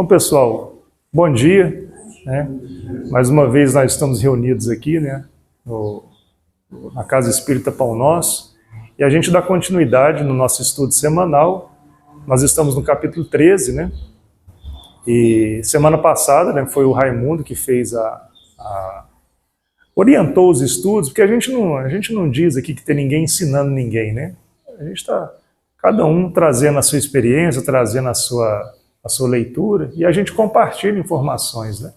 Então, pessoal, bom dia, né? Mais uma vez nós estamos reunidos aqui, né, na Casa Espírita Pão Nosso, e a gente dá continuidade no nosso estudo semanal. Nós estamos no capítulo 13, né? E semana passada, né, foi o Raimundo que fez orientou os estudos, porque a gente não diz aqui que tem ninguém ensinando ninguém, né? A gente está, cada um trazendo a sua experiência, trazendo a sua leitura, e a gente compartilha informações, né?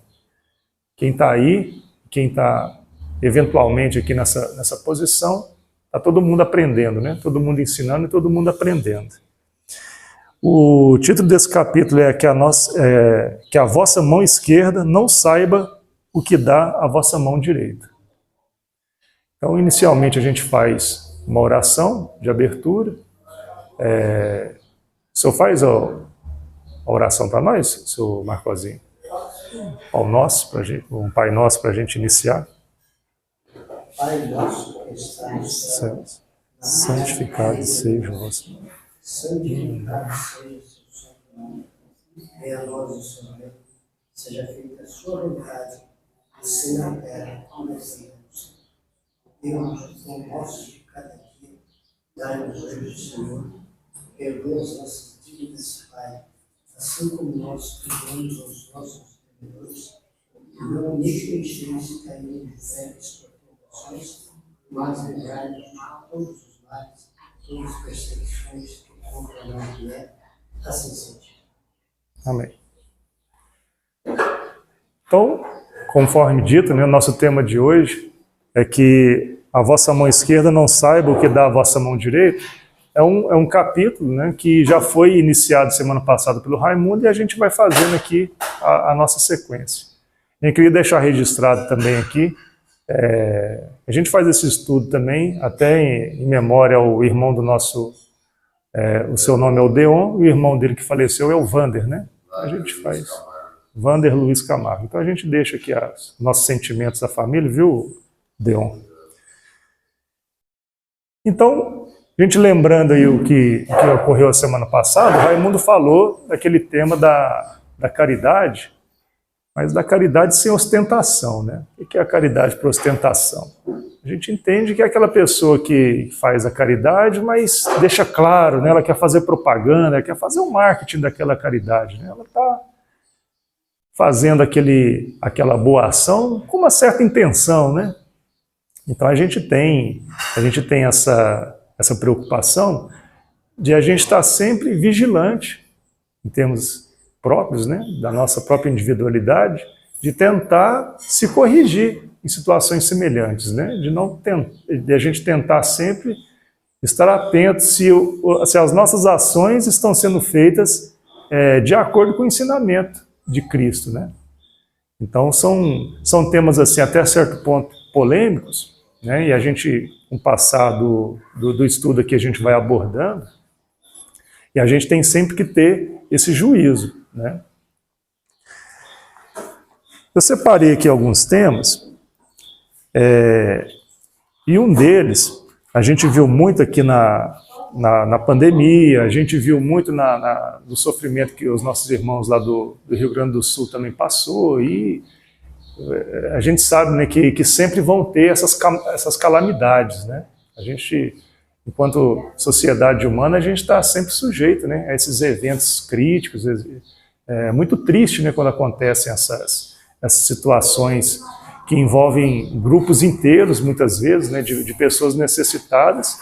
Quem está aí, quem está eventualmente aqui nessa posição, está todo mundo aprendendo, né? Todo mundo ensinando e todo mundo aprendendo. O título desse capítulo é que a vossa mão esquerda não saiba o que dá a vossa mão direita. Então, inicialmente, a gente faz uma oração de abertura. O senhor faz a oração para nós, senhor Marcosinho? Um Pai Nosso para a gente iniciar. Pai nosso que está nos céus, santificado seja o vosso nome. Santificado seja o seu nome. Venha a nós o seu reino. Seja feita a sua vontade, assim na terra como no céu. Deus, o nosso de cada dia, dai-nos hoje, Senhor. Perdoa as nossas dívidas, Pai, assim como nós perdoamos aos nossos devedores. E não nos deixeis cair em diversas provações, mas livrai-nos de todos os males, todas as perseguições que contra nós vierem, assim seja. Amém. Então, conforme dito, né, o nosso tema de hoje é que a vossa mão esquerda não saiba o que dá a vossa mão direita. É um capítulo, né, que já foi iniciado semana passada pelo Raimundo, e a gente vai fazendo aqui a nossa sequência. Eu queria deixar registrado também aqui, a gente faz esse estudo também, até em memória ao irmão do nosso, o seu nome é o Deon, o irmão dele que faleceu é o Vander, né? A gente faz Vander Luiz Camargo. Então a gente deixa aqui os nossos sentimentos da família, viu, Deon? Então, a gente lembrando aí o que ocorreu a semana passada, o Raimundo falou daquele tema da caridade, mas da caridade sem ostentação, né? O que é a caridade por ostentação? A gente entende que é aquela pessoa que faz a caridade, mas deixa claro, né? Ela quer fazer propaganda, ela quer fazer o marketing daquela caridade, né? Ela está fazendo aquela boa ação com uma certa intenção, né? Então a gente tem essa preocupação de a gente estar sempre vigilante, em termos próprios, né, da nossa própria individualidade, de tentar se corrigir em situações semelhantes, né, de a gente tentar sempre estar atento se as nossas ações estão sendo feitas de acordo com o ensinamento de Cristo, né. Então são temas assim até certo ponto polêmicos, né, e a gente, com o passar do estudo aqui, a gente vai abordando, e a gente tem sempre que ter esse juízo, né? Eu separei aqui alguns temas, e um deles, a gente viu muito aqui na pandemia, a gente viu muito no sofrimento que os nossos irmãos lá do Rio Grande do Sul também passou, e a gente sabe, né, que sempre vão ter essas calamidades, né? A gente, enquanto sociedade humana, a gente está sempre sujeito, né, a esses eventos críticos. É muito triste, né, quando acontecem essas situações que envolvem grupos inteiros, muitas vezes, né, de pessoas necessitadas,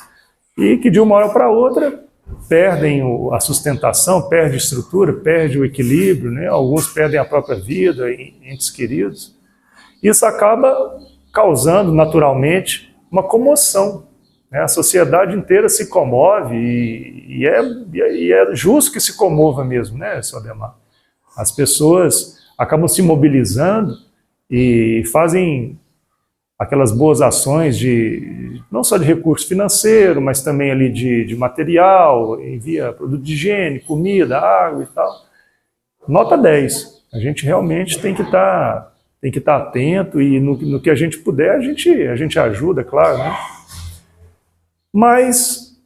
e que de uma hora para outra perdem a sustentação, perdem a estrutura, perdem o equilíbrio, né? Alguns perdem a própria vida, entes queridos. Isso acaba causando, naturalmente, uma comoção, né? A sociedade inteira se comove e é justo que se comova mesmo, né, seu Ademar? As pessoas acabam se mobilizando e fazem aquelas boas ações não só de recurso financeiro, mas também ali de material, envia produto de higiene, comida, água e tal. Nota 10. A gente realmente tem que estar atento, e no que a gente puder, a gente ajuda, claro, né? Mas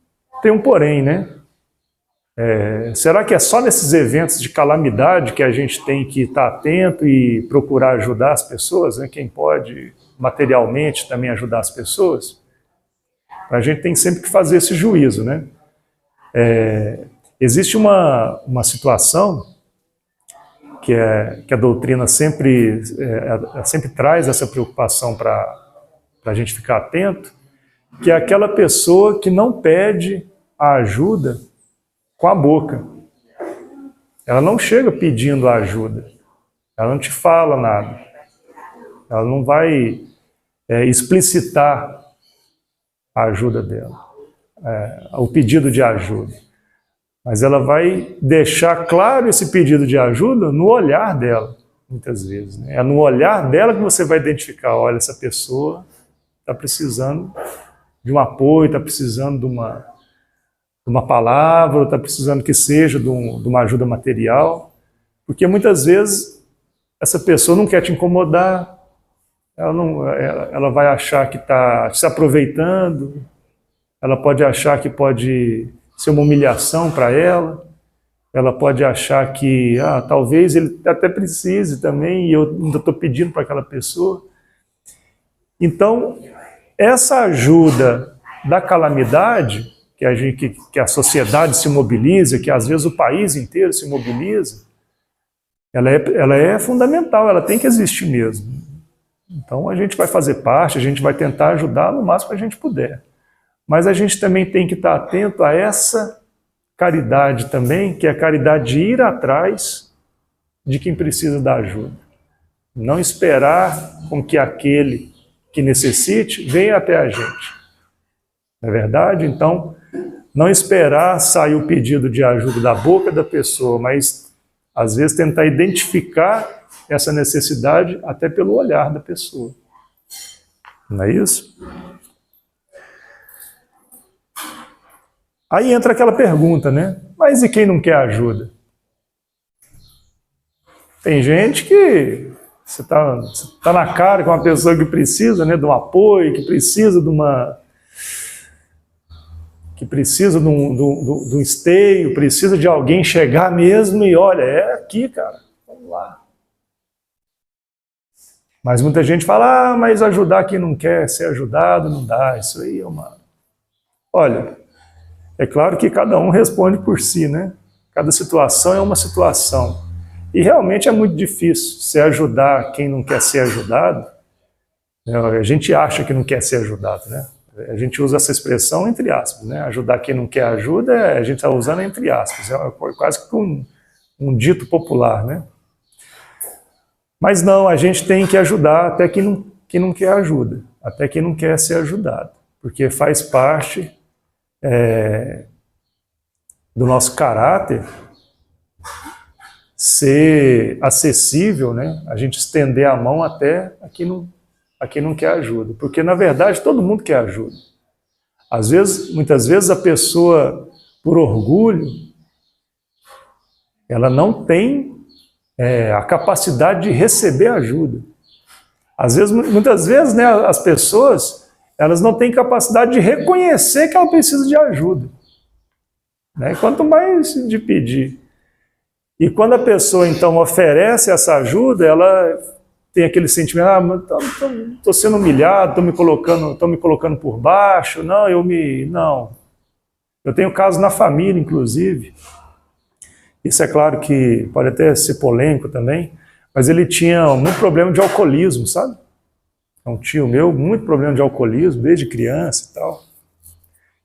tem um porém, né? Será que é só nesses eventos de calamidade que a gente tem que estar atento e procurar ajudar as pessoas, né? Quem pode materialmente também ajudar as pessoas? A gente tem sempre que fazer esse juízo, né? Existe uma situação que a doutrina sempre traz essa preocupação para a gente ficar atento, que é aquela pessoa que não pede a ajuda com a boca. Ela não chega pedindo a ajuda, ela não te fala nada, ela não vai explicitar a ajuda dela, o pedido de ajuda. Mas ela vai deixar claro esse pedido de ajuda no olhar dela, muitas vezes, né? É no olhar dela que você vai identificar, olha, essa pessoa está precisando de um apoio, está precisando de uma palavra, está precisando que seja de uma ajuda material, porque muitas vezes essa pessoa não quer te incomodar, ela vai achar que está se aproveitando, ela pode achar que pode ser uma humilhação para ela pode achar que talvez ele até precise também, e eu ainda estou pedindo para aquela pessoa. Então, essa ajuda da calamidade, que a sociedade se mobiliza, que às vezes o país inteiro se mobiliza, ela é fundamental, ela tem que existir mesmo. Então a gente vai fazer parte, a gente vai tentar ajudar no máximo que a gente puder. Mas a gente também tem que estar atento a essa caridade também, que é a caridade de ir atrás de quem precisa da ajuda. Não esperar com que aquele que necessite venha até a gente. Não é verdade? Então, não esperar sair o pedido de ajuda da boca da pessoa, mas às vezes tentar identificar essa necessidade até pelo olhar da pessoa. Não é isso? Aí entra aquela pergunta, né? Mas e quem não quer ajuda? Tem gente que você tá na cara com uma pessoa que precisa, né, de um apoio, que precisa de um esteio, precisa de alguém chegar mesmo e olha, é aqui, cara, vamos lá. Mas muita gente fala, mas ajudar quem não quer ser ajudado não dá, isso aí é uma... Olha, é claro que cada um responde por si, né? Cada situação é uma situação. E realmente é muito difícil você ajudar quem não quer ser ajudado. A gente acha que não quer ser ajudado, né? A gente usa essa expressão entre aspas, né? Ajudar quem não quer ajuda, a gente está usando entre aspas. É quase que um dito popular, né? Mas não, a gente tem que ajudar até quem não quer ajuda, até quem não quer ser ajudado, porque faz parte do nosso caráter ser acessível, né? A gente estender a mão até a quem não quer ajuda, porque na verdade todo mundo quer ajuda. Muitas vezes a pessoa, por orgulho, ela não tem a capacidade de receber ajuda. Muitas vezes, né, as pessoas, elas não têm capacidade de reconhecer que ela precisa de ajuda, né? Quanto mais de pedir. E quando a pessoa, então, oferece essa ajuda, ela tem aquele sentimento, estou sendo humilhado, estão me colocando por baixo, não. Eu tenho casos na família, inclusive. Isso é claro que pode até ser polêmico também, mas ele tinha muito problema de alcoolismo, sabe? Um tio meu, muito problema de alcoolismo, desde criança e tal.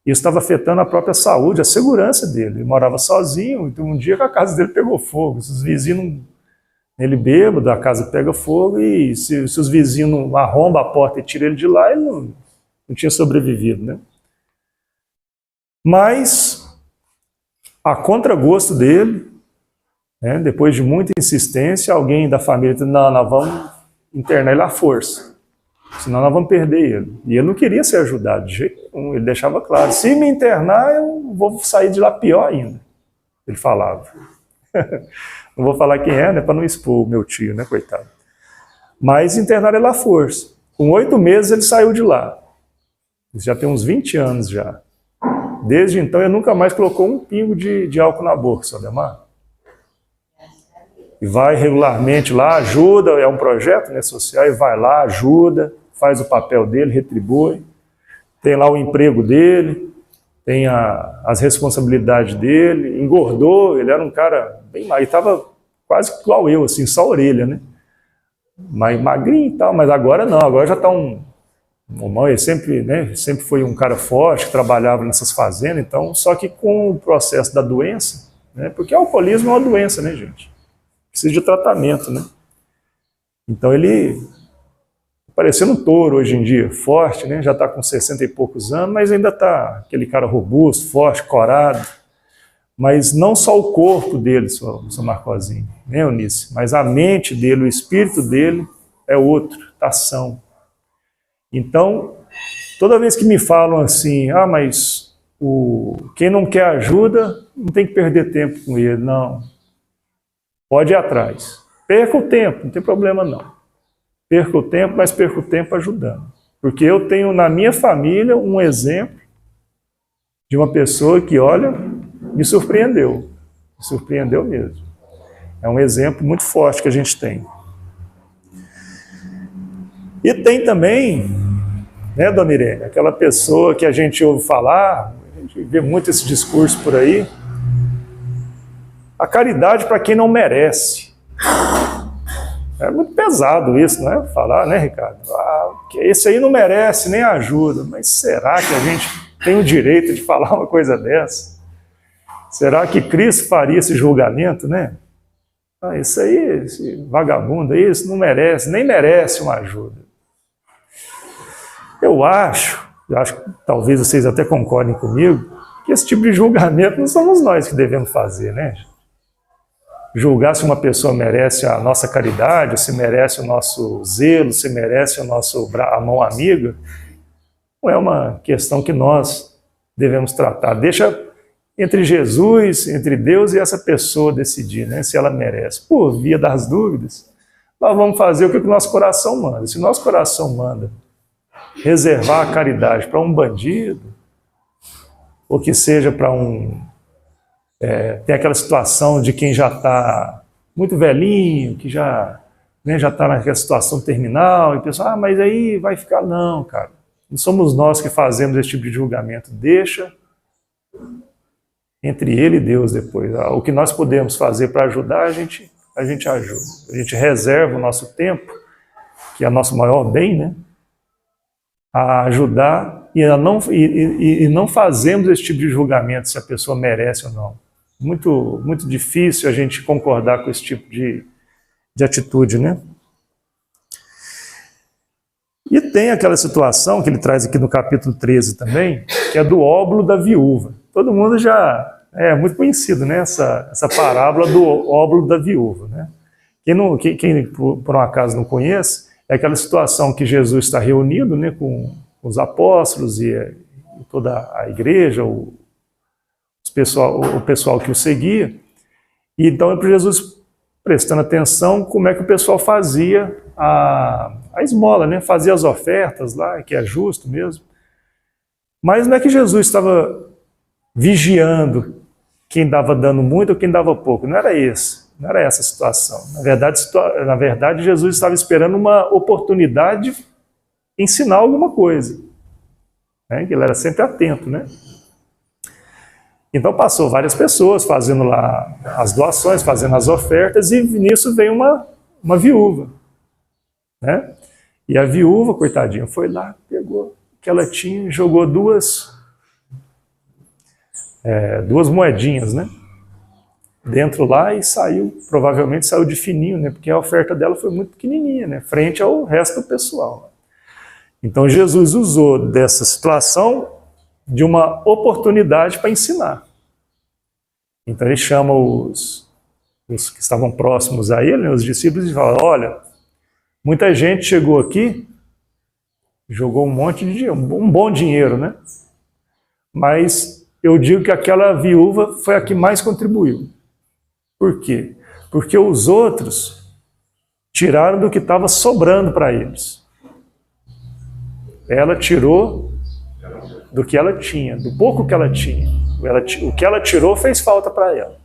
Isso estava afetando a própria saúde, a segurança dele. Ele morava sozinho, então um dia que a casa dele pegou fogo. Os vizinhos, ele bêbado, a casa pega fogo, e se os vizinhos não arrombam a porta e tiram ele de lá, ele não tinha sobrevivido, né? Mas, a contragosto dele, né, depois de muita insistência, alguém da família disse, não, nós vamos internar ele à força, senão nós vamos perder ele. E ele não queria ser ajudado de jeito nenhum, ele deixava claro, se me internar eu vou sair de lá pior ainda, ele falava. Não vou falar quem é, né, para não expor o meu tio, né, coitado. Mas internaram ele à força. Com 8 meses ele saiu de lá. Isso já tem uns 20 anos já. Desde então, ele nunca mais colocou um pingo de álcool na boca, seu Ademar. E vai regularmente lá, ajuda, é um projeto, né, social, e vai lá, ajuda, faz o papel dele, retribui, tem lá o emprego dele, tem as responsabilidades dele, engordou, ele era um cara bem magro, ele estava quase igual eu, assim, só a orelha, né? Mas magrinho e tal, mas agora não, agora já está ele sempre, né, sempre foi um cara forte, que trabalhava nessas fazendas, então, só que com o processo da doença, né, porque o alcoolismo é uma doença, né, gente? Precisa de tratamento, né? Então ele parecendo um touro hoje em dia, forte, né? Já está com 60 e poucos anos, mas ainda está aquele cara robusto, forte, corado. Mas não só o corpo dele, seu Marcozinho, né, Eunice? Mas a mente dele, o espírito dele é outro, está são. Então, toda vez que me falam assim, mas quem não quer ajuda não tem que perder tempo com ele, não. Pode ir atrás. Perca o tempo, não tem problema não. Perca o tempo, mas perca o tempo ajudando. Porque eu tenho na minha família um exemplo de uma pessoa que, olha, me surpreendeu. Me surpreendeu mesmo. É um exemplo muito forte que a gente tem. E tem também, né, dona Irene, aquela pessoa que a gente ouve falar, a gente vê muito esse discurso por aí, a caridade para quem não merece. É muito pesado isso, né? Falar, né, Ricardo? Que esse aí não merece nem ajuda. Mas será que a gente tem o direito de falar uma coisa dessa? Será que Cristo faria esse julgamento, né? Esse aí, esse vagabundo aí, esse não merece, nem merece uma ajuda. Eu acho que talvez vocês até concordem comigo, que esse tipo de julgamento não somos nós que devemos fazer, né? Julgar se uma pessoa merece a nossa caridade, se merece o nosso zelo, se merece a mão amiga, não é uma questão que nós devemos tratar. Deixa entre Jesus, entre Deus e essa pessoa decidir, né, se ela merece. Por via das dúvidas, nós vamos fazer o que o nosso coração manda. Se o nosso coração manda reservar a caridade para um bandido, ou que seja para tem aquela situação de quem já está muito velhinho, que já está naquela situação terminal, e pensa, mas aí vai ficar. Não, cara. Não somos nós que fazemos esse tipo de julgamento. Deixa entre ele e Deus depois. O que nós podemos fazer para ajudar, a gente ajuda. A gente reserva o nosso tempo, que é o nosso maior bem, né? A ajudar e não fazemos esse tipo de julgamento se a pessoa merece ou não. Muito, muito difícil a gente concordar com esse tipo de atitude, né? E tem aquela situação que ele traz aqui no capítulo 13 também, que é do óbolo da viúva. Todo mundo já é muito conhecido, né? Essa parábola do óbolo da viúva, né? Quem por um acaso não conhece, é aquela situação que Jesus está reunido, né, com os apóstolos e toda a igreja, o pessoal que o seguia, e então é para Jesus prestando atenção como é que o pessoal fazia a esmola, né? Fazia as ofertas lá, que é justo mesmo. Mas não é que Jesus estava vigiando quem dava dando muito ou quem dava pouco, não era essa a situação. Na verdade, Jesus estava esperando uma oportunidade de ensinar alguma coisa, né? Ele era sempre atento, né? Então passou várias pessoas fazendo lá as doações, fazendo as ofertas, e nisso veio uma viúva, né? E a viúva, coitadinha, foi lá, pegou o que ela tinha e jogou duas moedinhas, né, dentro lá, e provavelmente saiu de fininho, né, porque a oferta dela foi muito pequenininha, né, frente ao resto do pessoal. Então Jesus usou dessa situação de uma oportunidade para ensinar. Então ele chama os que estavam próximos a ele, né, os discípulos, e fala: olha, muita gente chegou aqui, jogou um monte de dinheiro, um bom dinheiro, né? Mas eu digo que aquela viúva foi a que mais contribuiu. Por quê? Porque os outros tiraram do que estava sobrando para eles. Ela tirou do que ela tinha, do pouco que ela tinha. O que ela tirou fez falta para ela.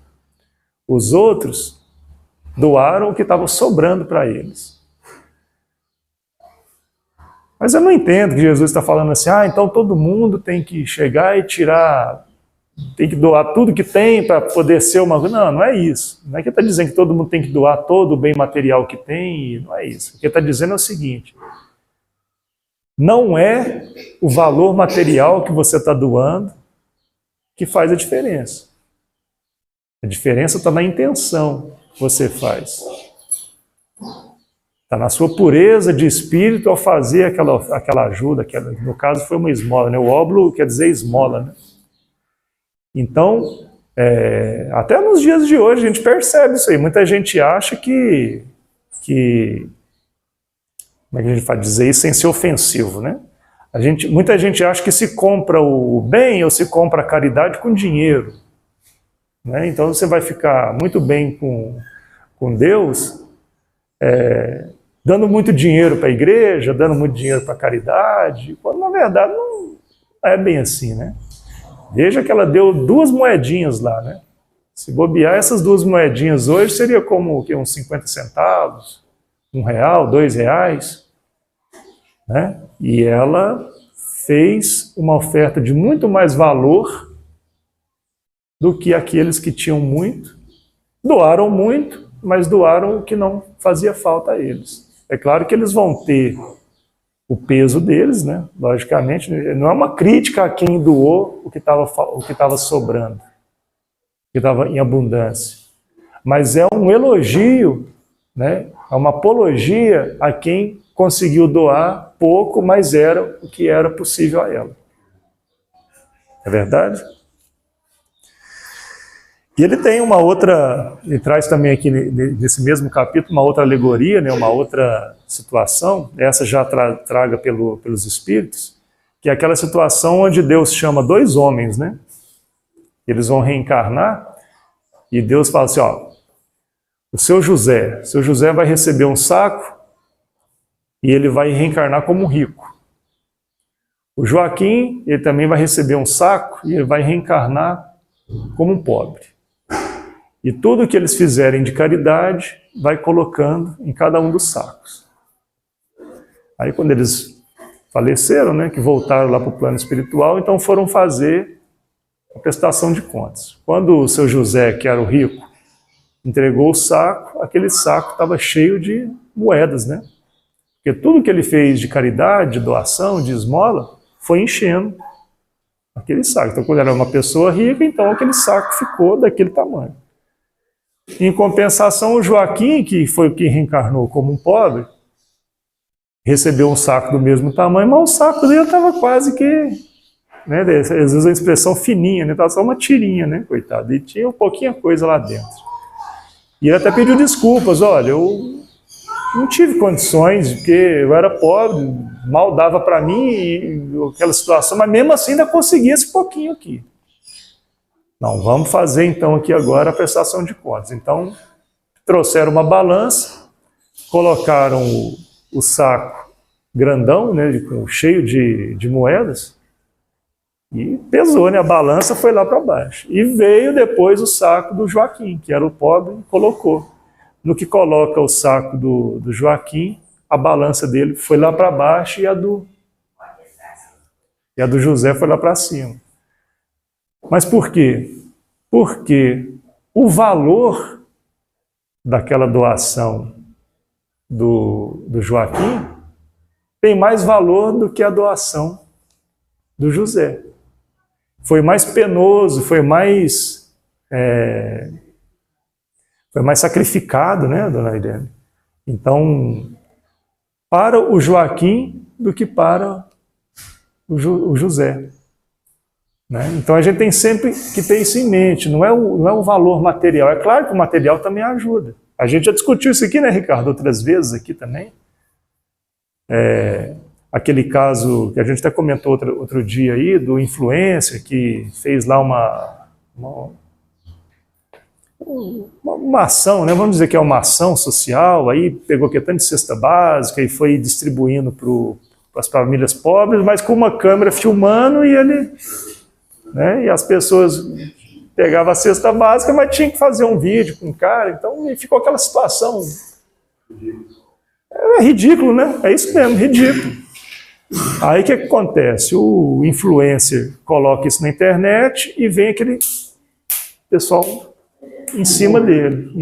Os outros doaram o que estava sobrando para eles. Mas eu não entendo que Jesus está falando assim, então todo mundo tem que chegar e tirar, tem que doar tudo que tem para poder ser uma coisa. Não, não é isso. Não é que ele está dizendo que todo mundo tem que doar todo o bem material que tem, não é isso. O que ele está dizendo é o seguinte, não é o valor material que você está doando que faz a diferença. A diferença está na intenção que você faz. Está na sua pureza de espírito ao fazer aquela ajuda, no caso foi uma esmola, né? O óbolo quer dizer esmola, né? Então, até nos dias de hoje a gente percebe isso aí. Muita gente acha que como é que a gente vai dizer isso sem ser ofensivo, né? Muita gente acha que se compra o bem ou se compra a caridade com dinheiro, né? Então você vai ficar muito bem com Deus, dando muito dinheiro para a igreja, dando muito dinheiro para a caridade, quando na verdade não é bem assim, né? Veja que ela deu 2 moedinhas lá, né? Se bobear essas 2 moedinhas hoje, seria como uns 50 centavos, R$1, R$2, né? E ela fez uma oferta de muito mais valor do que aqueles que tinham muito, doaram muito, mas doaram o que não fazia falta a eles. É claro que eles vão ter o peso deles, né? Logicamente, não é uma crítica a quem doou o que estava sobrando, que estava em abundância, mas é um elogio, né? É uma apologia a quem conseguiu doar pouco, mas era o que era possível a ela. É verdade? E ele tem uma outra, ele traz também aqui nesse mesmo capítulo uma outra alegoria, né, uma outra situação, essa já traga pelos Espíritos, que é aquela situação onde Deus chama 2 homens, né? Eles vão reencarnar e Deus fala assim, o seu José vai receber um saco e ele vai reencarnar como rico. O Joaquim, ele também vai receber um saco e ele vai reencarnar como um pobre. E tudo que eles fizerem de caridade, vai colocando em cada um dos sacos. Aí quando eles faleceram, né, que voltaram lá para o plano espiritual, então foram fazer a prestação de contas. Quando o seu José, que era o rico, entregou o saco, aquele saco estava cheio de moedas, né? Porque tudo que ele fez de caridade, de doação, de esmola, foi enchendo aquele saco. Então quando era uma pessoa rica, então aquele saco ficou daquele tamanho. Em compensação, o Joaquim, que foi o que reencarnou como um pobre, recebeu um saco do mesmo tamanho, mas o saco dele estava quase que, né, às vezes a expressão fininha, né, estava só uma tirinha, né, coitado, e tinha um pouquinho coisa lá dentro. E ele até pediu desculpas, olha, eu não tive condições, porque eu era pobre, mal dava para mim, e aquela situação, mas mesmo assim ainda conseguia esse pouquinho aqui. Não, vamos fazer então aqui agora a prestação de contas. Então, trouxeram uma balança, colocaram o saco grandão, né, cheio de moedas, e pesou, né, a balança foi lá para baixo. E veio depois o saco do Joaquim, que era o pobre, e colocou. No que coloca o saco do Joaquim, a balança dele foi lá para baixo e a do José foi lá para cima. Mas por quê? Porque o valor daquela doação do Joaquim tem mais valor do que a doação do José. Foi mais penoso, foi mais sacrificado, né, dona Irene? Então, para o Joaquim do que para o José. Né? Então a gente tem sempre que ter isso em mente, não é o valor material. É claro que o material também ajuda. A gente já discutiu isso aqui, né, Ricardo, outras vezes aqui também. Aquele caso que a gente até comentou outro dia aí, do influencer que fez lá uma ação, né? Vamos dizer que é uma ação social, aí pegou questão de cesta básica e foi distribuindo para as famílias pobres, mas com uma câmera filmando e ele, né, e as pessoas pegavam a cesta básica, mas tinha que fazer um vídeo com o cara, então ficou aquela situação. É ridículo, né? É isso mesmo, ridículo. Aí o que acontece? O influencer coloca isso na internet e vem aquele pessoal em cima dele.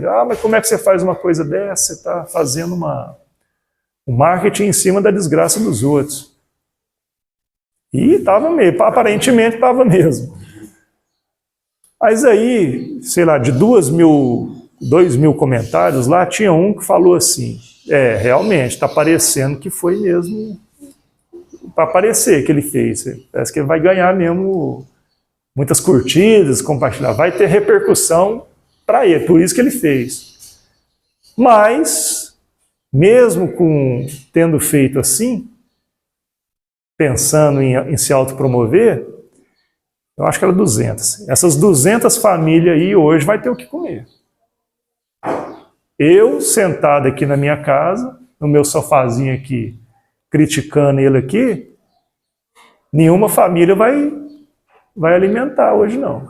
Ah, mas como é que você faz uma coisa dessa? Você está fazendo um marketing em cima da desgraça dos outros. E estava mesmo, aparentemente estava mesmo. Mas aí, sei lá, de 2.000 comentários lá, tinha um que falou assim, realmente, está parecendo que foi mesmo, para parecer que ele fez. Parece que ele vai ganhar mesmo muitas curtidas, compartilhar, vai ter repercussão para ele, por isso que ele fez. Mas, mesmo tendo feito assim, pensando em se autopromover, eu acho que era 200. Essas 200 famílias aí hoje vai ter o que comer. Eu, sentado aqui na minha casa, no meu sofazinho aqui, criticando ele aqui, nenhuma família vai alimentar hoje, não.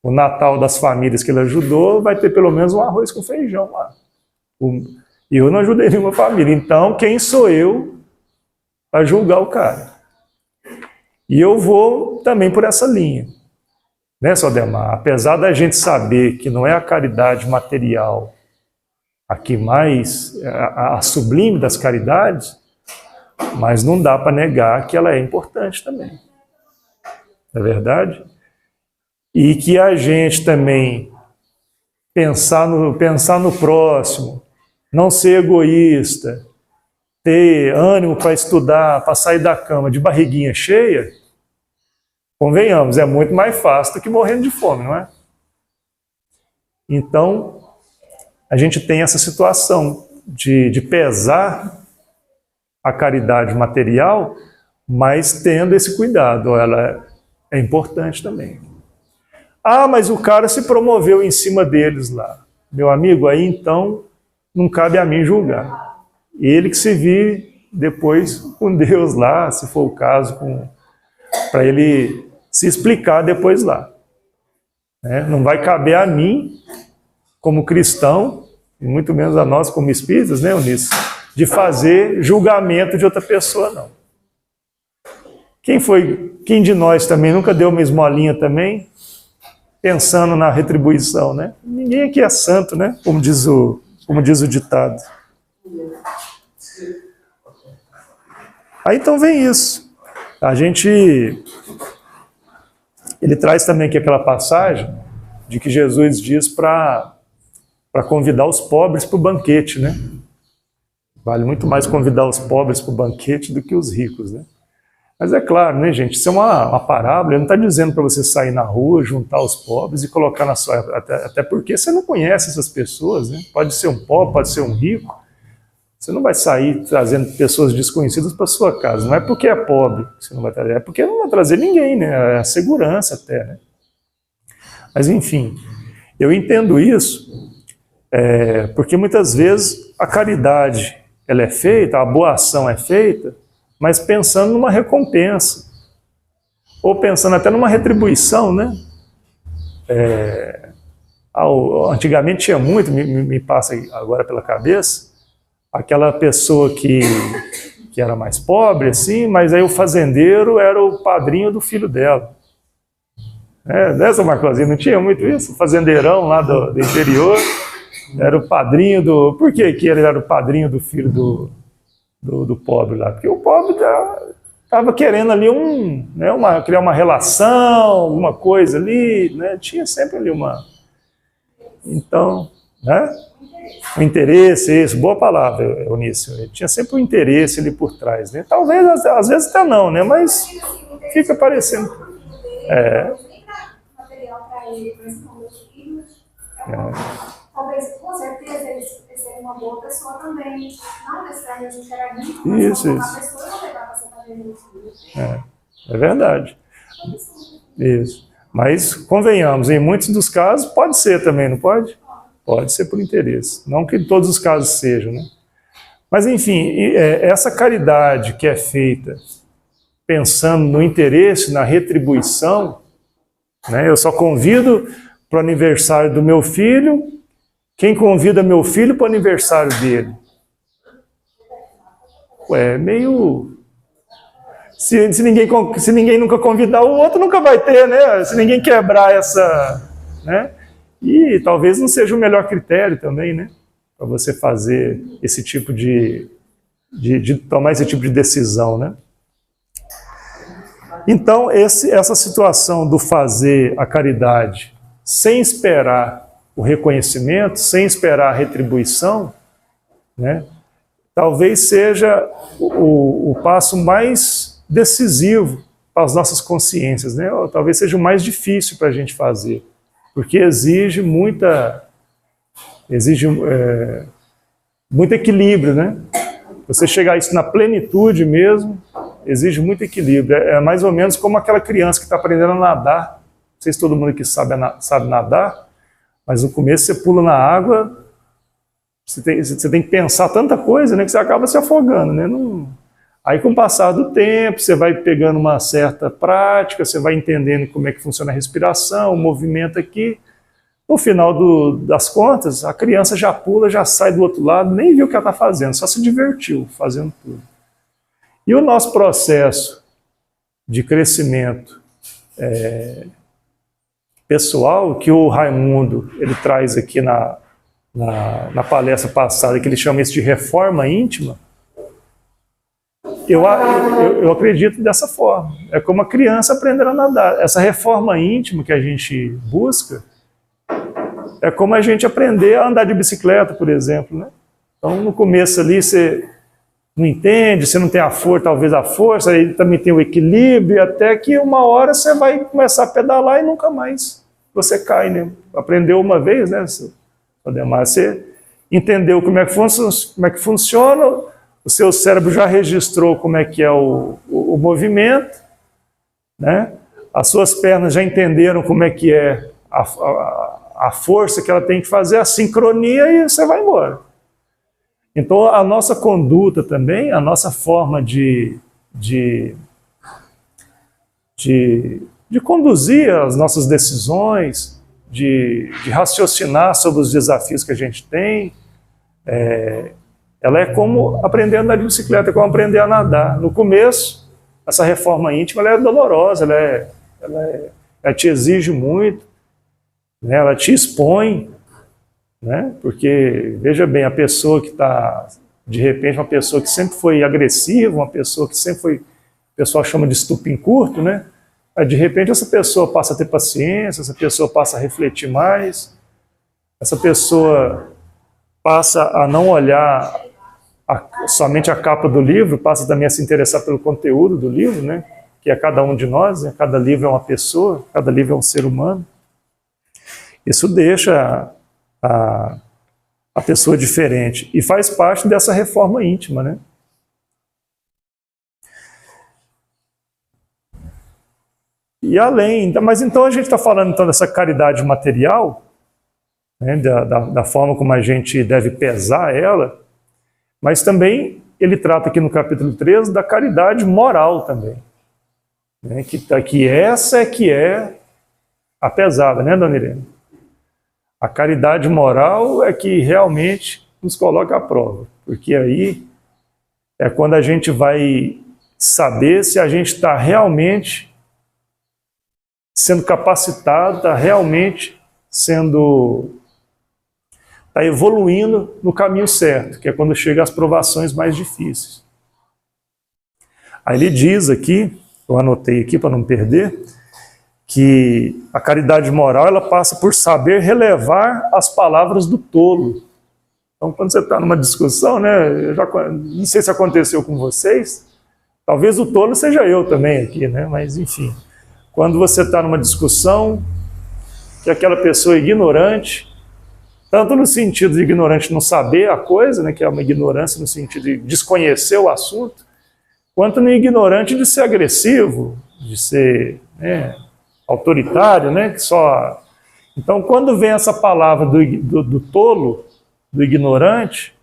O Natal das famílias que ele ajudou vai ter pelo menos um arroz com feijão lá. E eu não ajudei nenhuma família. Então, quem sou eu para julgar o cara? E eu vou também por essa linha. Né, Sodemar? Apesar da gente saber que não é a caridade material a que mais, a sublime das caridades, mas não dá para negar que ela é importante também. Não é verdade? E que a gente também pensar no próximo, não ser egoísta, ter ânimo para estudar, para sair da cama de barriguinha cheia, convenhamos, é muito mais fácil do que morrendo de fome, não é? Então, a gente tem essa situação de pesar a caridade material, mas tendo esse cuidado, ela é importante também. Ah, mas o cara se promoveu em cima deles lá. Meu amigo, aí então não cabe a mim julgar. Ele que se vire depois com Deus lá, se for o caso, para ele se explicar depois lá. Não vai caber a mim, como cristão, e muito menos a nós como espíritas, né, Eunice, de fazer julgamento de outra pessoa, não. Quem de nós também nunca deu uma esmolinha também, pensando na retribuição, né? Ninguém aqui é santo, né? Como diz o ditado. Aí então vem isso. Ele traz também aqui aquela passagem de que Jesus diz para convidar os pobres para o banquete, né? Vale muito mais convidar os pobres para o banquete do que os ricos, né? Mas é claro, né, gente? Isso é uma parábola. Ele não está dizendo para você sair na rua, juntar os pobres e colocar na sua... Até porque você não conhece essas pessoas, né? Pode ser um pobre, pode ser um rico. Você não vai sair trazendo pessoas desconhecidas para sua casa. Não é porque é pobre que você não vai trazer, é porque não vai trazer ninguém, né? É a segurança até, né? Mas, enfim, eu entendo isso porque muitas vezes a caridade ela é feita, a boa ação é feita, mas pensando numa recompensa, ou pensando até numa retribuição, né? Antigamente tinha muito, me passa agora pela cabeça, aquela pessoa que era mais pobre, assim, mas aí o fazendeiro era o padrinho do filho dela. Nessa Marcosinha não tinha muito isso? O fazendeirão lá do interior era o padrinho do... Por que ele era o padrinho do filho do pobre lá? Porque o pobre estava querendo ali criar uma relação, alguma coisa ali, né? Tinha sempre ali uma... Então, né? O interesse, isso, boa palavra, Eunice. Tinha sempre um interesse ali por trás, né? Talvez, às vezes até não, né? Mas fica parecendo. Talvez, com certeza, eles serem uma boa pessoa também. Não necessariamente interagir, mas isso. Uma pessoa não levar para ser padrinho do filho. É verdade. Isso. Mas, convenhamos, em muitos dos casos pode ser também, não pode? Pode ser por interesse. Não que em todos os casos sejam, né? Mas, enfim, essa caridade que é feita pensando no interesse, na retribuição, né? Eu só convido para o aniversário do meu filho quem convida meu filho para o aniversário dele. Ué, meio... Se ninguém nunca convidar, o outro nunca vai ter, né? Se ninguém quebrar essa... né? E talvez não seja o melhor critério também, né? Para você fazer esse tipo de tomar esse tipo de decisão, né? Então, essa situação do fazer a caridade sem esperar o reconhecimento, sem esperar a retribuição, né? Talvez seja o passo mais decisivo para as nossas consciências, né? Ou talvez seja o mais difícil para a gente fazer, porque exige muito equilíbrio, né? Você chegar a isso na plenitude mesmo, exige muito equilíbrio. É mais ou menos como aquela criança que está aprendendo a nadar. Não sei se todo mundo aqui sabe nadar, mas no começo você pula na água, você tem que pensar tanta coisa, né, que você acaba se afogando, né? Aí com o passar do tempo, você vai pegando uma certa prática, você vai entendendo como é que funciona a respiração, o movimento aqui. No final das contas, a criança já pula, já sai do outro lado, nem viu o que ela está fazendo, só se divertiu fazendo tudo. E o nosso processo de crescimento pessoal, que o Raimundo ele traz aqui na palestra passada, que ele chama isso de reforma íntima, eu acredito dessa forma. É como a criança aprender a nadar. Essa reforma íntima que a gente busca é como a gente aprender a andar de bicicleta, por exemplo, né? Então, no começo ali, você não entende, você não tem talvez a força, aí também tem o equilíbrio, até que uma hora você vai começar a pedalar e nunca mais você cai, né? Aprendeu uma vez, né? Você entendeu como é que funciona, o seu cérebro já registrou como é que é o movimento, né? As suas pernas já entenderam como é que é a força que ela tem que fazer, a sincronia, e você vai embora. Então, a nossa conduta também, a nossa forma de conduzir as nossas decisões, de raciocinar sobre os desafios que a gente tem, ela é como aprender a andar de bicicleta, é como aprender a nadar. No começo, essa reforma íntima ela é dolorosa, ela te exige muito, né? Ela te expõe, né? Porque, veja bem, a pessoa que está, de repente, uma pessoa que sempre foi agressiva, uma pessoa que sempre foi, o pessoal chama de estupim curto, né? Aí, de repente, essa pessoa passa a ter paciência, essa pessoa passa a refletir mais, essa pessoa passa a não olhar somente a capa do livro, passa também a se interessar pelo conteúdo do livro, né? Que é cada um de nós, né? Cada livro é uma pessoa, cada livro é um ser humano. Isso deixa a pessoa diferente e faz parte dessa reforma íntima, né? E além, mas então a gente está falando então dessa caridade material, né, da forma como a gente deve pesar ela, mas também ele trata aqui no capítulo 3 da caridade moral também, né, que essa é que é a pesada, né, dona Irene? A caridade moral é que realmente nos coloca à prova, porque aí é quando a gente vai saber se a gente está realmente sendo capacitado, está realmente está evoluindo no caminho certo, que é quando chega as provações mais difíceis. Aí ele diz aqui, eu anotei aqui para não perder, que a caridade moral ela passa por saber relevar as palavras do tolo. Então, quando você está numa discussão, né, não sei se aconteceu com vocês, talvez o tolo seja eu também aqui, né, mas enfim. Quando você está numa discussão, que aquela pessoa é ignorante, tanto no sentido de ignorante não saber a coisa, né, que é uma ignorância no sentido de desconhecer o assunto, quanto no ignorante de ser agressivo, de ser, né, autoritário, né, que só... Então, quando vem essa palavra do tolo, do ignorante,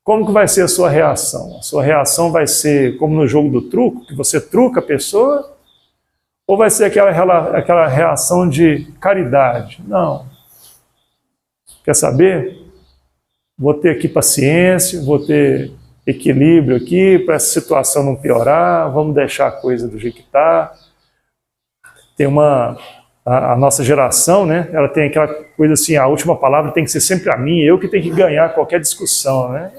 como que vai ser a sua reação? A sua reação vai ser como no jogo do truco, que você truca a pessoa? Ou vai ser aquela reação de caridade? Não. Quer saber? Vou ter aqui paciência, vou ter equilíbrio aqui para essa situação não piorar, vamos deixar a coisa do jeito que está. Tem a nossa geração, né? Ela tem aquela coisa assim, a última palavra tem que ser sempre a minha, eu que tenho que ganhar qualquer discussão, né?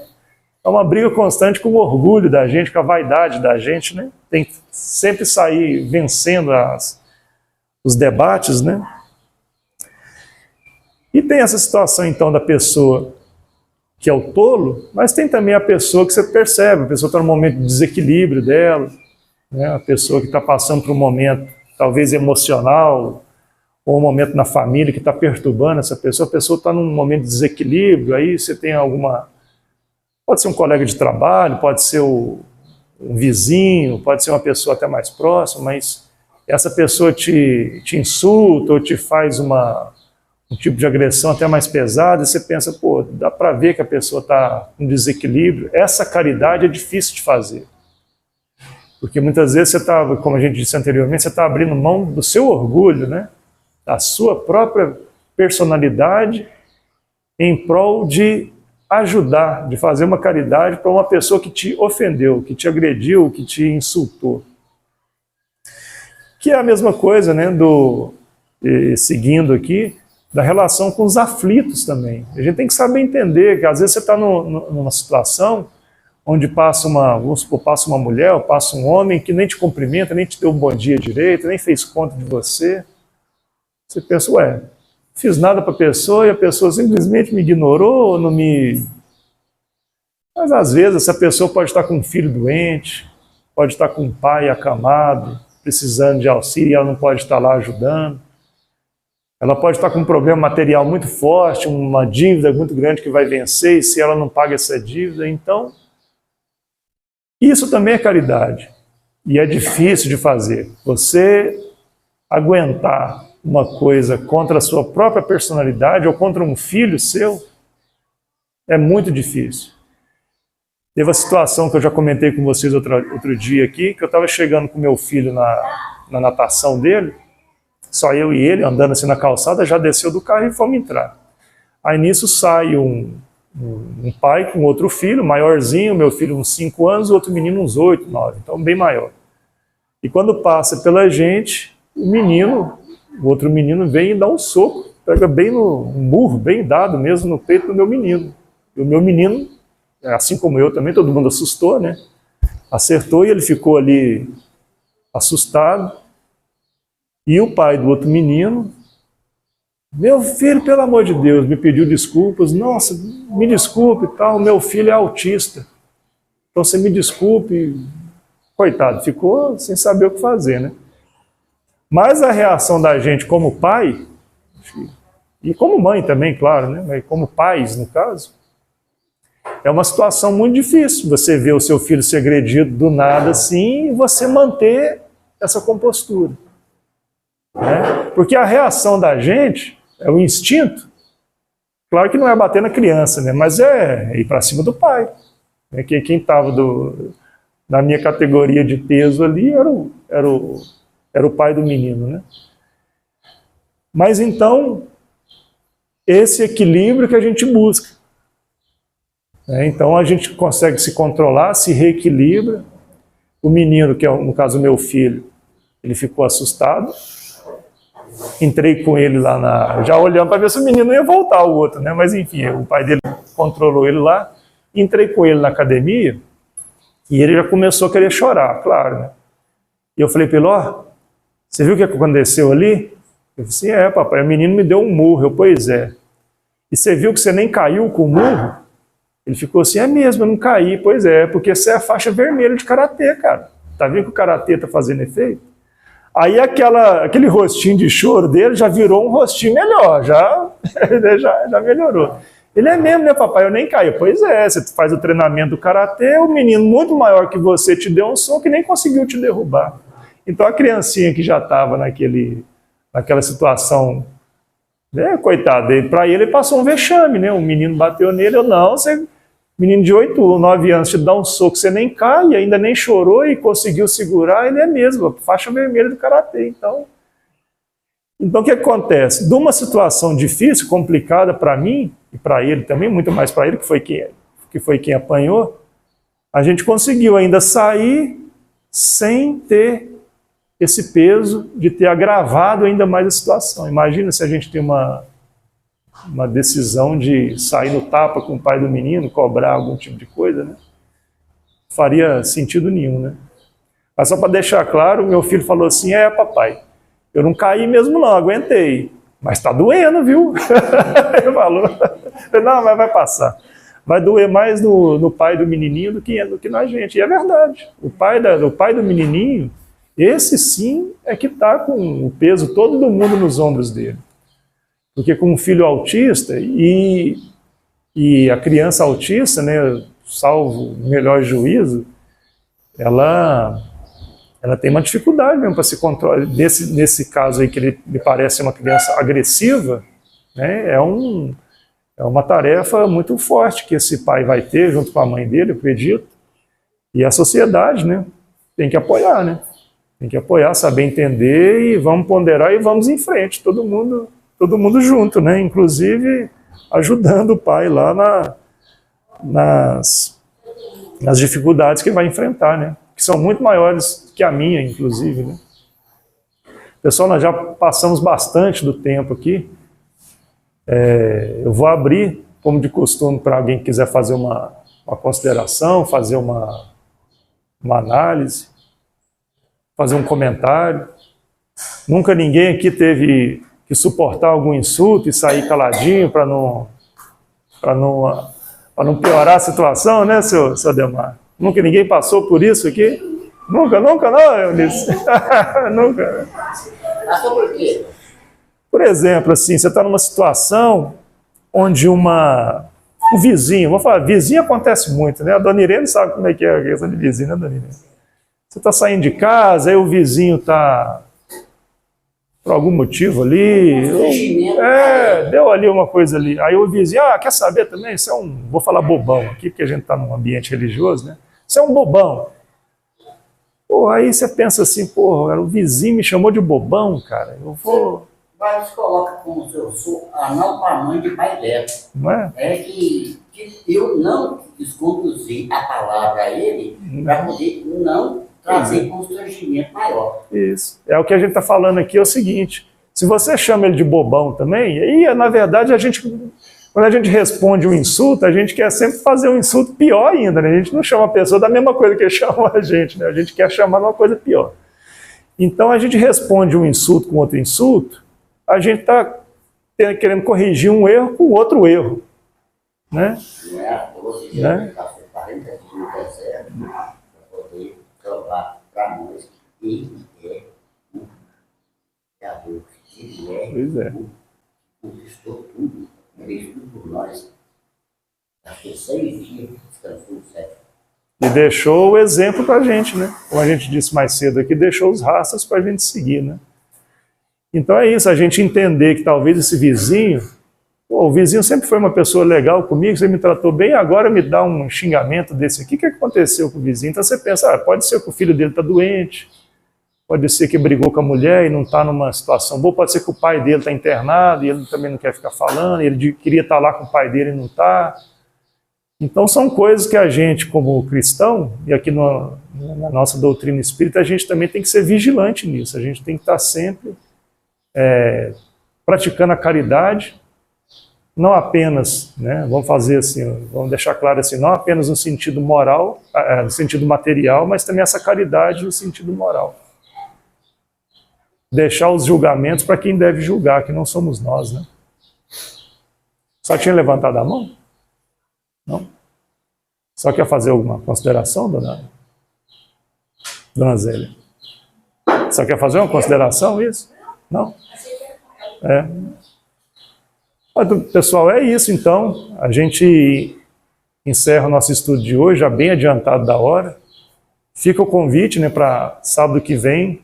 É uma briga constante com o orgulho da gente, com a vaidade da gente, né? Tem que sempre sair vencendo os debates, né? E tem essa situação, então, da pessoa que é o tolo, mas tem também a pessoa que você percebe, a pessoa está no momento de desequilíbrio dela, né? A pessoa que está passando por um momento, talvez emocional, ou um momento na família que está perturbando essa pessoa, a pessoa está num momento de desequilíbrio, aí você tem pode ser um colega de trabalho, pode ser um vizinho, pode ser uma pessoa até mais próxima, mas essa pessoa te insulta ou te faz um tipo de agressão até mais pesada, e você pensa, pô, dá para ver que a pessoa está com desequilíbrio. Essa caridade é difícil de fazer. Porque muitas vezes você está, como a gente disse anteriormente, você está abrindo mão do seu orgulho, né? Da sua própria personalidade em prol de ajudar, de fazer uma caridade para uma pessoa que te ofendeu, que te agrediu, que te insultou. Que é a mesma coisa, né, seguindo aqui, da relação com os aflitos também. A gente tem que saber entender que às vezes você está numa situação onde passa uma mulher ou passa um homem que nem te cumprimenta, nem te deu um bom dia direito, nem fez conta de você. Você pensa, ué, fiz nada para a pessoa e a pessoa simplesmente me ignorou, não me... Mas às vezes essa pessoa pode estar com um filho doente, pode estar com um pai acamado, precisando de auxílio e ela não pode estar lá ajudando. Ela pode estar com um problema material muito forte, uma dívida muito grande que vai vencer, e se ela não paga essa dívida, então... Isso também é caridade. E é difícil de fazer. Você aguentar uma coisa contra a sua própria personalidade ou contra um filho seu é muito difícil. Teve a situação que eu já comentei com vocês outro dia aqui, que eu estava chegando com meu filho na natação dele, só eu e ele, andando assim na calçada, já desceu do carro e fomos entrar. Aí nisso sai um pai com outro filho, maiorzinho, meu filho uns 5 anos, o outro menino uns 8, 9, então bem maior. E quando passa pela gente, o outro menino vem e dá um soco, pega bem um murro, bem dado mesmo no peito do meu menino. E o meu menino, assim como eu também, todo mundo assustou, né? Acertou e ele ficou ali assustado. E o pai do outro menino, meu filho, pelo amor de Deus, me pediu desculpas. Nossa, me desculpe e tal, meu filho é autista. Então você me desculpe. Coitado, ficou sem saber o que fazer, né? Mas a reação da gente como pai, e como mãe também, claro, né? Mas como pais, no caso, é uma situação muito difícil. Você vê o seu filho ser agredido do nada assim e você manter essa compostura. Né? Porque a reação da gente é o instinto. Claro que não é bater na criança, né? Mas é ir para cima do pai. Né? Quem estava na minha categoria de peso ali era o pai do menino. Né? Mas então, esse equilíbrio que a gente busca. Né? Então a gente consegue se controlar, se reequilibra. O menino, que é no caso meu filho, ele ficou assustado. Entrei com ele lá já olhando para ver se o menino ia voltar o outro, né? Mas enfim, o pai dele controlou ele lá. Entrei com ele na academia e ele já começou a querer chorar, claro, né? E eu falei para ele, ó, você viu o que aconteceu ali? Eu falei assim, papai, o menino me deu um murro. Eu, pois é. E você viu que você nem caiu com o murro? Ele ficou assim, é mesmo, eu não caí. Pois é, porque você é a faixa vermelha de karatê, cara. Tá vendo que o karatê tá fazendo efeito? Aí aquele rostinho de choro dele já virou um rostinho melhor, já melhorou. Ele é mesmo, né, papai? Eu nem caí. Pois é, você faz o treinamento do karatê, o menino muito maior que você te deu um soco e nem conseguiu te derrubar. Então a criancinha que já estava naquela situação, né, coitado dele, para ele passou um vexame, né? O menino bateu nele, não, você Menino de 8 ou 9 anos te dá um soco, você nem cai, ainda nem chorou e conseguiu segurar, ele é mesmo, a faixa vermelha do karatê. Então o que acontece? De uma situação difícil, complicada para mim, e para ele também, muito mais para ele, que foi quem apanhou, a gente conseguiu ainda sair sem ter esse peso de ter agravado ainda mais a situação. Imagina se a gente tem uma decisão de sair no tapa com o pai do menino, cobrar algum tipo de coisa, né? Faria sentido nenhum, né? Mas só para deixar claro, meu filho falou assim, papai, eu não caí mesmo não, aguentei, mas tá doendo, viu? Ele falou, não, mas vai passar. Vai doer mais no pai do menininho do que na gente. E é verdade, o pai do menininho, esse sim é que está com o peso todo do mundo nos ombros dele. Porque com um filho autista e a criança autista, né, salvo o melhor juízo, ela tem uma dificuldade mesmo para se controlar. Nesse caso aí que ele me parece uma criança agressiva, né, é uma tarefa muito forte que esse pai vai ter junto com a mãe dele, eu acredito. E a sociedade, né, tem que apoiar, né? Tem que apoiar, saber entender e vamos ponderar e vamos em frente, todo mundo junto, né? Inclusive ajudando o pai lá nas dificuldades que vai enfrentar, né? Que são muito maiores que a minha, inclusive, né? Pessoal, nós já passamos bastante do tempo aqui. Eu vou abrir, como de costume, para alguém que quiser fazer uma consideração, fazer uma análise, fazer um comentário. Nunca ninguém aqui teve que suportar algum insulto e sair caladinho para não piorar a situação, né, seu Ademar? Nunca ninguém passou por isso aqui? Nunca não, Eunice? Nunca. Passou por quê? Por exemplo, assim, você está numa situação onde o vizinho, vou falar, vizinho acontece muito, né? A dona Irene sabe como é que é a questão de vizinho, né, dona Irene? Você está saindo de casa, aí o vizinho está por algum motivo ali, deu ali uma coisa ali. Aí o vizinho, quer saber também? Isso é vou falar bobão aqui, porque a gente está num ambiente religioso, né? Isso é um bobão. Pô, aí você pensa assim, o vizinho me chamou de bobão, cara, eu vou... Mas se coloca como se eu sou não para a mãe de pai dela. Não é? É que eu não quis conduzir a palavra a ele para poder não trazer constrangimento maior. Isso. É o que a gente está falando aqui, é o seguinte, se você chama ele de bobão também, aí na verdade quando a gente responde um insulto, a gente quer sempre fazer um insulto pior ainda, né? A gente não chama a pessoa da mesma coisa que ele chamou a gente, né? A gente quer chamar uma coisa pior. Então a gente responde um insulto com outro insulto, a gente está querendo corrigir um erro com outro erro, né? Não é à toa que já passou 40 dias no deserto para poder provar para nós que ele é o Criador, ele é o que conquistou tudo, fez tudo por nós. Passou 6 dias descansou no céu. E deixou o exemplo para a gente, né? Como a gente disse mais cedo aqui, deixou os rastros para a gente seguir, né? Então é isso, a gente entender que talvez esse vizinho, o vizinho sempre foi uma pessoa legal comigo, você me tratou bem, agora me dá um xingamento desse aqui, o que aconteceu com o vizinho? Então você pensa, pode ser que o filho dele está doente, pode ser que brigou com a mulher e não está numa situação boa, pode ser que o pai dele está internado e ele também não quer ficar falando, ele queria estar lá com o pai dele e não está. Então são coisas que a gente, como cristão, e aqui na nossa doutrina espírita, a gente também tem que ser vigilante nisso, a gente tem que estar sempre praticando a caridade, não apenas, né, vamos fazer assim, vamos deixar claro assim, não apenas no sentido moral, no sentido material, mas também essa caridade no sentido moral. Deixar os julgamentos para quem deve julgar, que não somos nós, né? Só tinha levantado a mão? Não? Só quer fazer alguma consideração, dona Zélia? Só quer fazer uma consideração, isso? Não? Mas, pessoal, é isso então. A gente encerra o nosso estudo de hoje, já bem adiantado da hora. Fica o convite, né, para sábado que vem,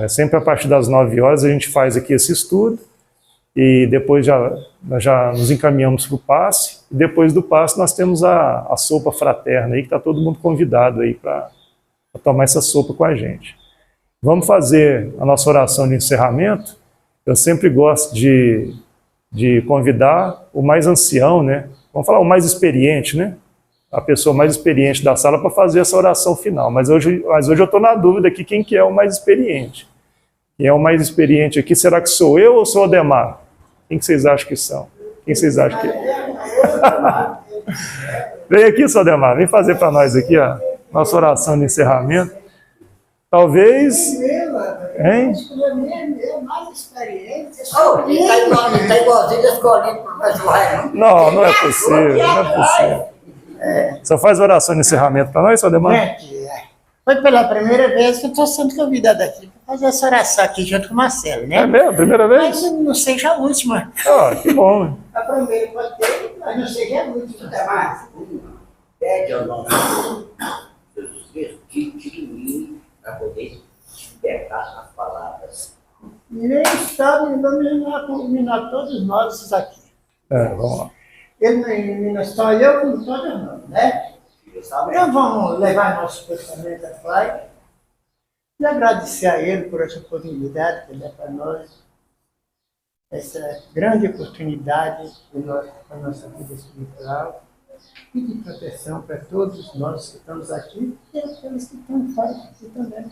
sempre a partir das 9 horas, a gente faz aqui esse estudo. e depois nós já nos encaminhamos para o passe, e depois do passe nós temos a sopa fraterna aí, que está todo mundo convidado aí para tomar essa sopa com a gente. Vamos fazer a nossa oração de encerramento. Eu sempre gosto de convidar o mais ancião, né? Vamos falar o mais experiente, né? A pessoa mais experiente da sala para fazer essa oração final. Mas hoje eu estou na dúvida aqui quem que é o mais experiente. Quem é o mais experiente aqui? Será que sou eu ou sou o Ademar? Quem que vocês acham que são? Quem vocês acham que é? Vem aqui, seu Ademar, vem fazer para nós aqui a nossa oração de encerramento. Talvez... Hein? É mais experiente. Está igualzinho a escolinha do professor Raimundo. Não é possível, não é possível. Só faz oração de encerramento para nós, seu Ademar? Gente, foi pela primeira vez que eu estou sendo convidado aqui para fazer essa oração aqui junto com o Marcelo, né? É mesmo? Primeira vez? Mas não seja a última. Ah, que bom, né? A primeira pode ter, mas não seja a última, tá mais? Pede ao nosso Jesus Cristo que tire mim para poder libertar as palavras. E nem está me iluminar todos nós aqui. Vamos lá. Ele não ilumina só eu, como todos nós, né? Então vamos levar nosso pensamento a Pai e agradecer a Ele por essa oportunidade que Ele dá para nós, essa grande oportunidade para a nossa vida espiritual e de proteção para todos nós que estamos aqui e aqueles que estão fora aqui também.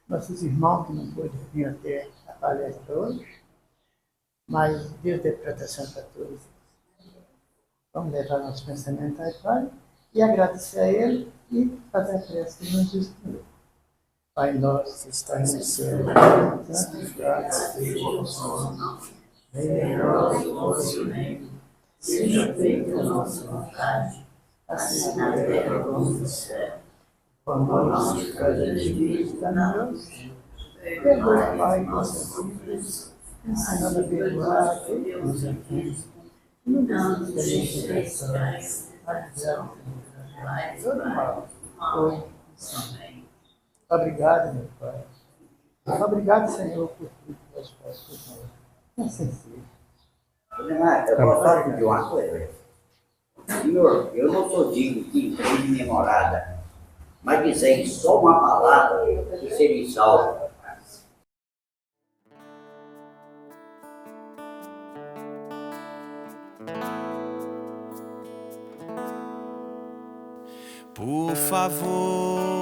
Nossos irmãos que não pôde vir até a palestra hoje, mas Deus dê proteção para todos. Vamos levar nosso pensamento a Pai e agradecer a Ele e fazer a prece que nos ensinou. Pai nosso que estás no céu, santificado seja o vosso nome. Venha a nós o vosso reino. Seja feita a nossa vontade, assim na terra como no céu. O nosso de cada dia dá-nos. Perdoa, Pai, nossas dívidas, ensinando a perdoar aqueles que nos ofendem. Não deixe que a gente tentação, mas todo mal. Foi sim. Obrigado, meu Pai. Obrigado, Senhor, por tudo que nós fazemos por nós. Assim seja. Eu posso pedir uma coisa? Senhor, eu não sou digno de entrar minha morada, mas dizer só uma palavra e serei salvo. Por favor,